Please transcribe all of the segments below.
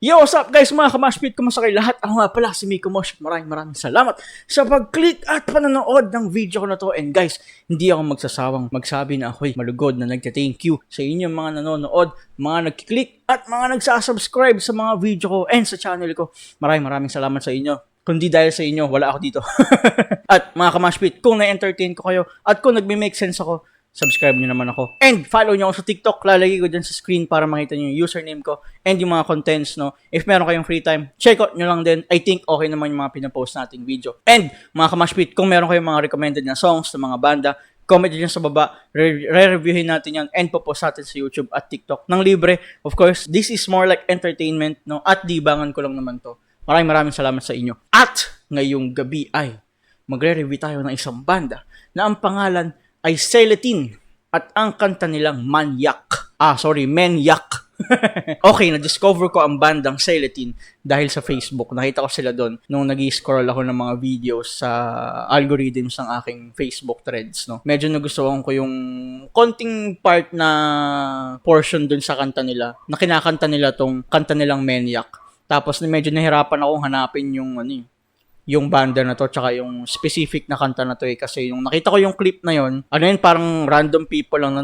Yo, what's up guys mga kamashpit? Kumusta kayo lahat? Ako nga pala si Miko Mosh. Maraming salamat sa pag-click at panonood ng video ko na to. And guys, hindi ako magsasawang magsabi na ako'y malugod na nagka-thank you sa inyong mga nanonood, mga nagkiklik at mga nagsasubscribe sa mga video ko and sa channel ko. Maraming salamat sa inyo. Kundi dahil sa inyo, wala ako dito. At mga kamashpit, kung na-entertain ko kayo at kung nagme-make sense ako, subscribe nyo naman ako. And follow nyo ako sa TikTok. Lalagay ko dyan sa screen para makita nyo yung username ko and yung mga contents, no? If meron kayong free time, check out nyo lang din. I think okay naman yung mga pinapost nating video. And mga kamashpit, kung meron kayong mga recommended na songs ng mga banda, comment dyan sa baba. Re-reviewin natin yan and popost natin sa YouTube at TikTok ng libre. Of course, this is more like entertainment, no? At libangan ko lang naman to. Maraming salamat sa inyo. At ngayong gabi ay magre-review tayo ng isang banda na ang pangalan ay Celatine at ang kanta nilang Maniac. Maniac. Okay, na-discover ko ang bandang Celatine dahil sa Facebook. Nakita ko sila doon nung nag-scroll ako ng mga videos sa algorithms ng aking Facebook threads. No? Medyo nagustuhan ko yung konting part na portion doon sa kanta nila, na kinakanta nila tong kanta nilang Maniac. Tapos medyo nahirapan akong hanapin yung banda na to tsaka yung specific na kanta na to kasi yung nakita ko yung clip na yon, parang random people lang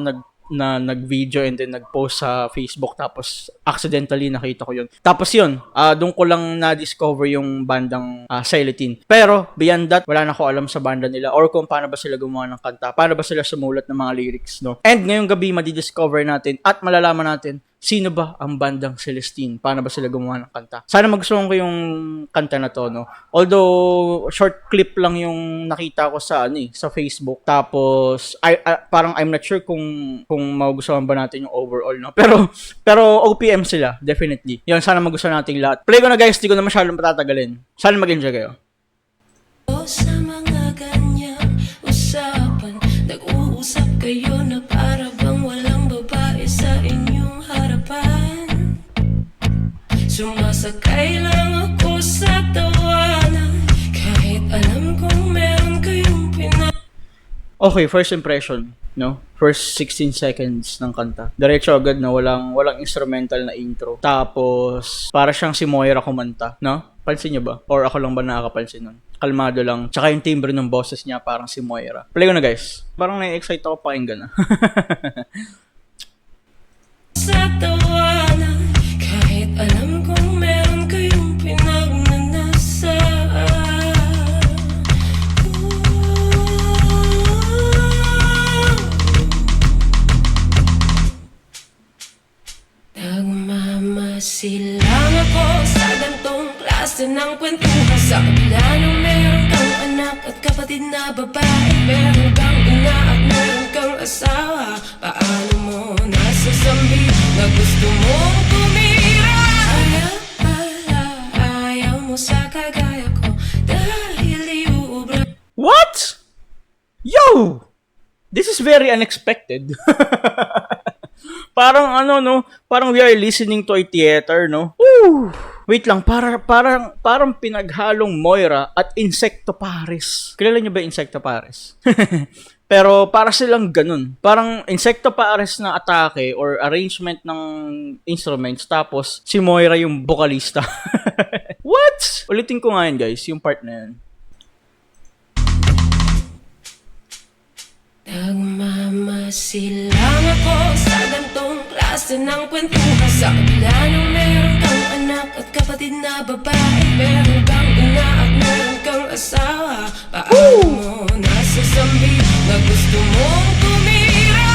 na nag-video and then nag-post sa Facebook tapos accidentally nakita ko yun. Tapos yun, doon ko lang na-discover yung bandang Celatine. Pero beyond that, wala na ako alam sa banda nila or kung paano ba sila gumawa ng kanta, paano ba sila sumulat ng mga lyrics, no? And ngayong gabi madi-discover natin at malalaman natin sino ba ang bandang Celatine? Paano ba sila gumawa ng kanta? Sana magustuhan ko yung kanta na to, no? Although, short clip lang yung nakita ko sa Facebook. Tapos, parang I'm not sure kung magugustuhan ba natin yung overall, no? Pero OPM sila, definitely. Yun, sana magustuhan natin lahat. Play ko na guys, di ko na masyadong patatagalin. Sana mag-enjoy kayo. Sa mga ganyang usapan, nag-uusap kayo na para bang walang babae sa inyong harapan. Sumasakay lang ako sa tawanan, kahit alam kong meron kayong Okay, first impression, no? First 16 seconds ng kanta. Diretso agad na walang instrumental na intro. Tapos, para siyang si Moira kumanta, no? Pansin niyo ba? Or ako lang ba nakakapansin nun? Kalmado lang. Tsaka yung timbre ng boses niya parang si Moira. Play ko na guys. Parang na-excite ako pakinggan na. sa tawanan, kahit alam kong meron kayong pinagnanasaan. Nagmamasilang ako sa gantong klase ng kwentuhan. Sa kabila ng meron kang anak at kapatid na babae, meron kang ina at meron kang asawa. Paano mo nasasambi na gusto mong tumira? Ayaw mo sa kagaya ko dahil iubra. What? Yo! This is very unexpected. Parang no? Parang we are listening to a theater, no? Ooh! Wait lang, parang pinaghalong Moira at Insecto Pares. Kilala niyo ba Insecto Pares? Pero para silang ganun. Parang Insecto Pares na atake or arrangement ng instruments tapos si Moira yung vocalista. What? Ulitin ko nga yun guys, yung part na yun. Nagmamasilang ako sa gantong klase ng kwentuhan. Sa kabila ng meron kang anak at kapatid na babae, meron kang ina at meron kang asawa. Paano mo nasasambi na gusto mong tumira?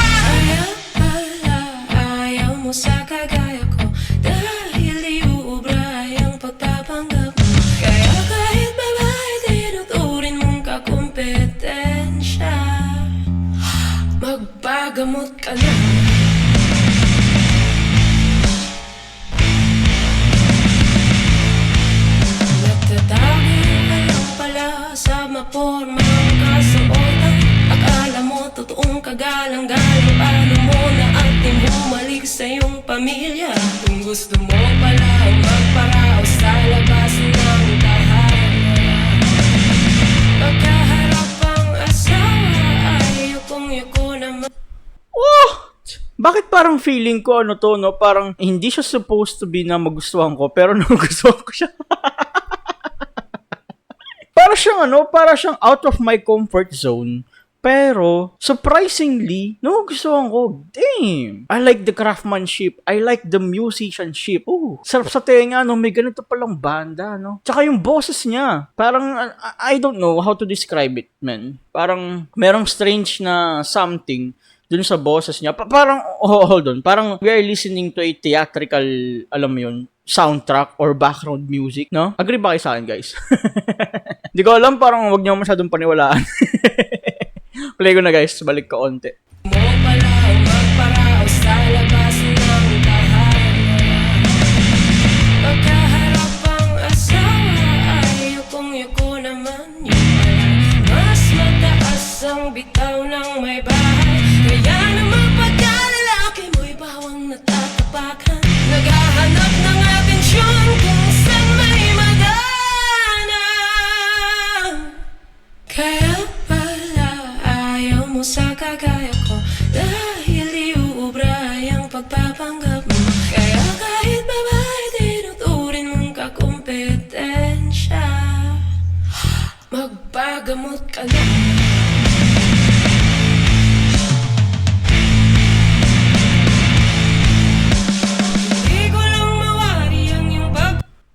Ayaw mo sa kagaya ko dahil iubra yung pagpapanggap mo. Kaya kahit babae, tinuturin mong kakumpetensya. Magpagamot ka na. Nagtatago ka lang pala sa mapormang kasuotan. Akala mo totoong kagalang-galang. Paano mo na ating bumalik sa iyong pamilya? Kung gusto mo pala magparaos sa labas ng tahanan, pagkaharap ang asawa ay yukong-yuko naman. Oh! Bakit parang feeling ko ano to, no? Parang hindi siya supposed to be na magustuhan ko, pero nagustuhan ko siya. Para siyang out of my comfort zone. Pero, surprisingly, gustuhan ko. Damn! I like the craftsmanship. I like the musicianship. Oh, sarap sa tenga, no? May ganito palang banda, no? Tsaka yung boses niya. Parang, I don't know how to describe it, man. Parang, merong strange na something dun sa boses niya. Parang, hold on. Parang, we are listening to a theatrical, alam mo yun, soundtrack or background music, no? Agree ba kayo sa akin, guys? Di ko alam, parang wag niyo masyadong paniwalaan. Play ko na, guys. Balik ka onte. Mo pala ang magparaos sa labas ng tahanan. Pagkaharap ang asawa ay yukong-yuko naman. Yung pala mas mataas ang bitaw ng may bahay. Kaya naman pagkalalaki mo'y bawang natatapakan. Naghahanap ng atensyon kung saan may magana. Kaya ayaw mo sa kagaya ko dahil iuubra yung pagpapanggap mo. Kaya kahit babae tinuturin mong kakumpetensya, magpagamot ka lang. Hindi ko lang mawari ang iyong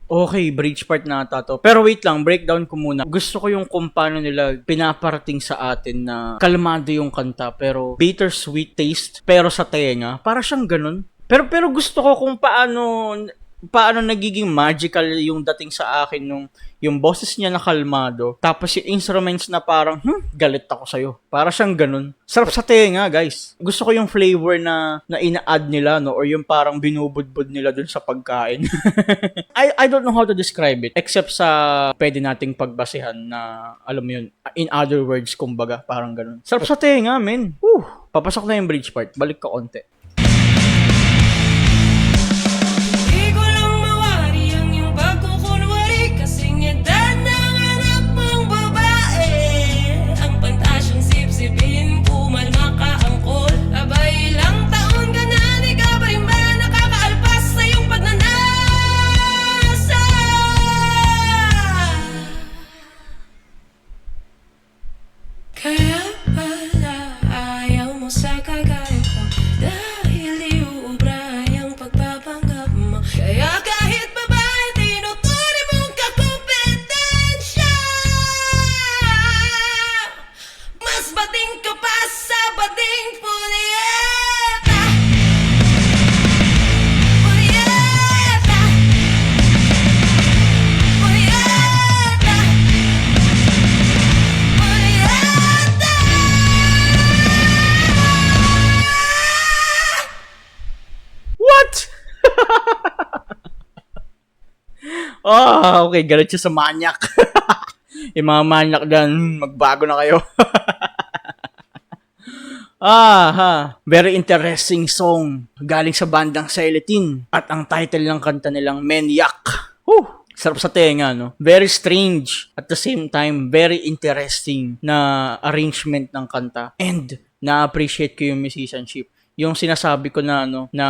Okay, bridge part na ata to. Pero wait lang, breakdown ko muna. Gusto ko yung kung paano nila pinaparating sa atin na kalmado yung kanta pero bittersweet taste pero sa tenga. Para siyang ganun. Pero gusto ko kung paano nagiging magical yung dating sa akin nung yung boses niya na kalmado. Tapos yung instruments na parang, galit ako sa'yo. Para siyang ganun. Sarap sa tenga, guys. Gusto ko yung flavor na ina-add nila, no? Or yung parang binubudbud nila dun sa pagkain. I don't know how to describe it. Except sa pwede nating pagbasehan na, alam mo yun, in other words, kumbaga, parang ganun. Sarap sa tenga, men. Papasok na yung bridge part. Balik ka onte. Kaya pala ayaw mo sa kagaya ko dahil iuubra yung pagpapanggap mo. Kaya kahit babae tinuturing mong kakumpetensya, mas bating ka pa sa bating punyeta. Punyeta. Punyeta. What? Okay. Galit siya sa manyak. Yung mga manyak dyan, magbago na kayo. Very interesting song. Galing sa bandang Celetin. At ang title ng kanta nilang Maniac. Sarap sa tenga, no? Very strange. At the same time, very interesting na arrangement ng kanta. And na-appreciate ko yung musicianship. Yung sinasabi ko na na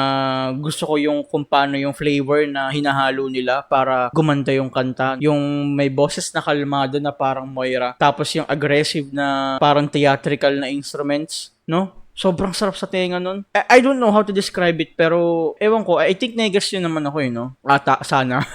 gusto ko yung kung paano yung flavor na hinahalo nila para gumanda yung kanta. Yung may boses na kalmado na parang Moira. Tapos yung aggressive na parang theatrical na instruments, no? Sobrang sarap sa tenga nun. I don't know how to describe it, pero ewan ko, I think negers yun naman ako no? Ata, sana.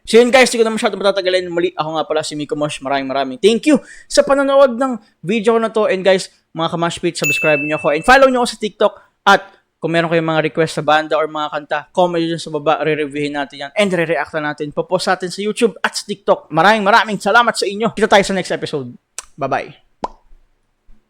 So yun guys, hindi ko na masyado matatagalin. Muli, ako nga pala si Miko Mosh. Maraming thank you sa panonood ng video ko na to. And guys, mga Kamashpit, subscribe niyo ako and follow niyo ako sa TikTok. At kung meron kayong mga request sa banda or mga kanta, comment nyo dyan sa baba, re-reviewin natin yan and re-react natin. Popost natin sa YouTube at sa TikTok. Maraming salamat sa inyo. Kita tayo sa next episode. Bye-bye.